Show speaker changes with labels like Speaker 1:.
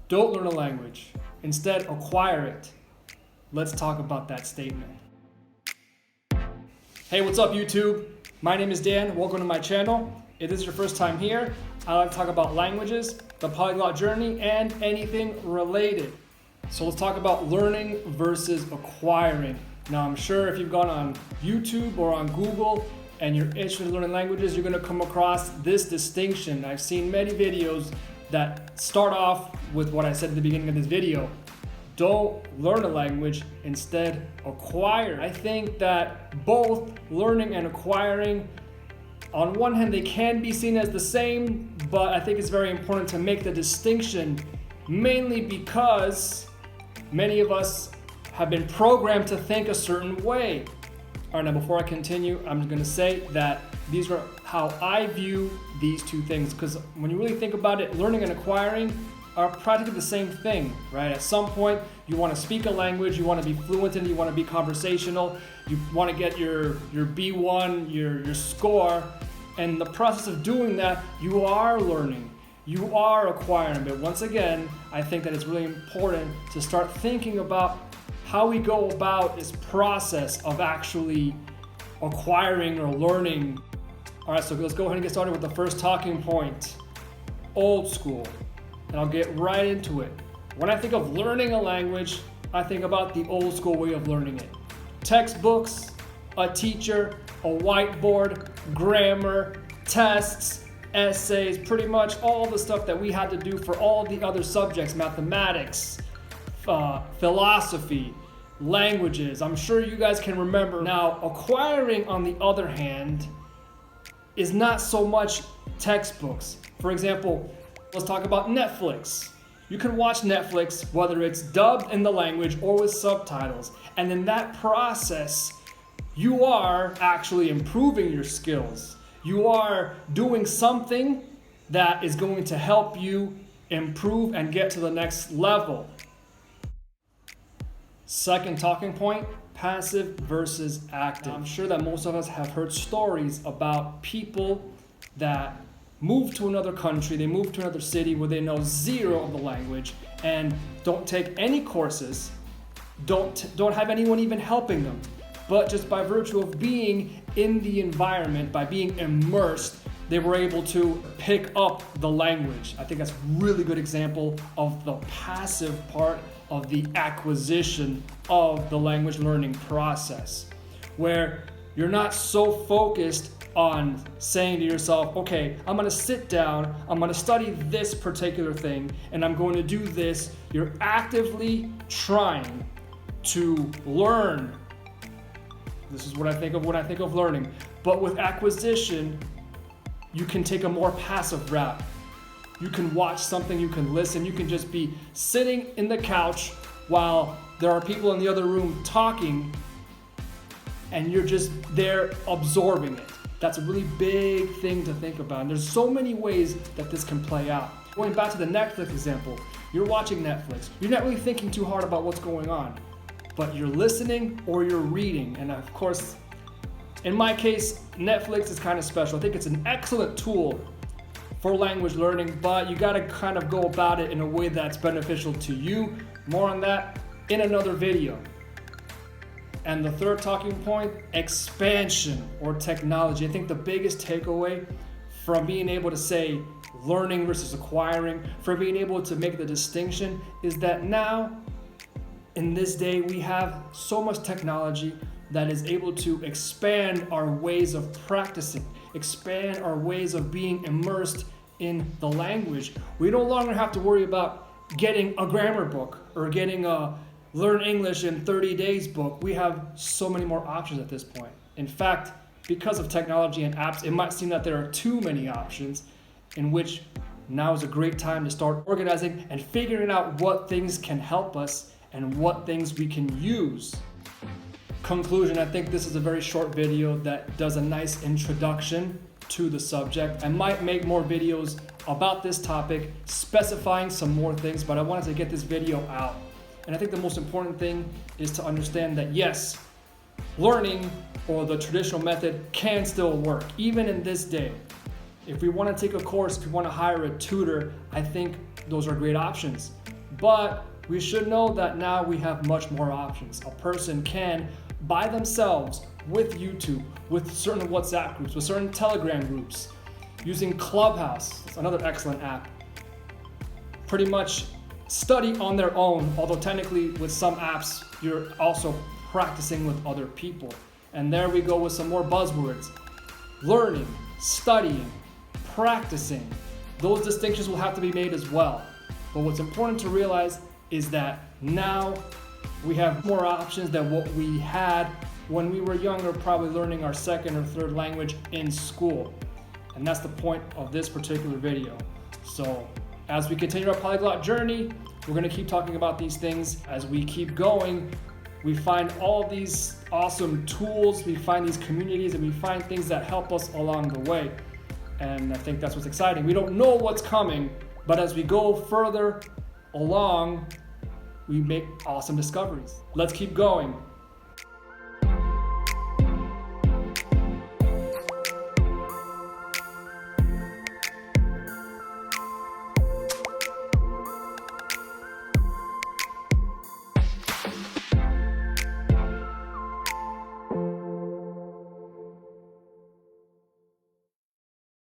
Speaker 1: Don't learn a language. Instead, acquire it. Let's talk about that statement. Hey, what's up, YouTube? My name is Dan. Welcome to my channel. If this is your first time here, I like to talk about languages, the polyglot journey, and anything related. So let's talk about learning versus acquiring. Now, I'm sure if you've gone on YouTube or on Google and you're interested in learning languages, you're going to come across this distinction. I've seen many videos that start off with what I said at the beginning of this video. Don't learn a language, instead acquire. I think that both learning and acquiring, on one hand, they can be seen as the same, but I think it's very important to make the distinction, mainly because many of us have been programmed to think a certain way. All right, now before I continue, I'm going to say that these are how I view these two things, because when you really think about it, learning and acquiring are practically the same thing, right? At some point, you want to speak a language, you want to be fluent in it, you want to be conversational, you want to get your B1, your score, and in the process of doing that, you are learning, you are acquiring. But once again, I think that it's really important to start thinking about how we go about this process of actually acquiring or learning. All right, so let's go ahead and get started with the first talking point. Old school. And I'll get right into it. When I think of learning a language, I think about the old school way of learning it. Textbooks, a teacher, a whiteboard, grammar, tests, essays, pretty much all the stuff that we had to do for all the other subjects, mathematics, philosophy, languages. I'm sure you guys can remember. Now, acquiring, on the other hand, is not so much textbooks. For example, let's talk about Netflix. You can watch Netflix whether it's dubbed in the language or with subtitles. And in that process, you are actually improving your skills. You are doing something that is going to help you improve and get to the next level. Second talking point, passive versus active. I'm sure that most of us have heard stories about people that move to another country, they move to another city where they know zero of the language and don't take any courses, don't have anyone even helping them, but just by virtue of being in the environment, by being immersed, they were able to pick up the language. I think that's a really good example of the passive part of the acquisition of the language learning process, where you're not so focused on saying to yourself, okay, I'm gonna sit down, I'm gonna study this particular thing, and I'm going to do this. You're actively trying to learn. This is what I think of when I think of learning. But with acquisition, you can take a more passive route. You can watch something, you can listen, you can just be sitting in the couch while there are people in the other room talking, and you're just there absorbing it. That's a really big thing to think about. And there's so many ways that this can play out. Going back to the Netflix example, you're watching Netflix. You're not really thinking too hard about what's going on, but you're listening or you're reading. And of course, in my case, Netflix is kind of special. I think it's an excellent tool for language learning, but you gotta kind of go about it in a way that's beneficial to you. More on that in another video. And the third talking point, expansion or technology. I think the biggest takeaway from being able to say learning versus acquiring, for being able to make the distinction, is that now, in this day, we have so much technology that is able to expand our ways of practicing, expand our ways of being immersed in the language. We no longer have to worry about getting a grammar book or getting a Learn English in 30 Days book. We have so many more options at this point. In fact, because of technology and apps, it might seem that there are too many options, in which now is a great time to start organizing and figuring out what things can help us and what things we can use. Conclusion, I think this is a very short video that does a nice introduction to the subject. I might make more videos about this topic, specifying some more things, but I wanted to get this video out. And I think the most important thing is to understand that yes, learning or the traditional method can still work, even in this day. If we want to take a course, if we want to hire a tutor, I think those are great options. But we should know that now we have much more options. A person can, by themselves, with YouTube, with certain WhatsApp groups, with certain Telegram groups, using Clubhouse, it's another excellent app, pretty much study on their own, although technically with some apps, you're also practicing with other people. And there we go with some more buzzwords. Learning, studying, practicing. Those distinctions will have to be made as well. But what's important to realize is that now we have more options than what we had when we were younger, probably learning our second or third language in school. And that's the point of this particular video. So as we continue our polyglot journey, we're going to keep talking about these things. As we keep going, we find all these awesome tools, we find these communities, and we find things that help us along the way. And I think that's what's exciting. We don't know what's coming, but as we go further along, we make awesome discoveries. Let's keep going.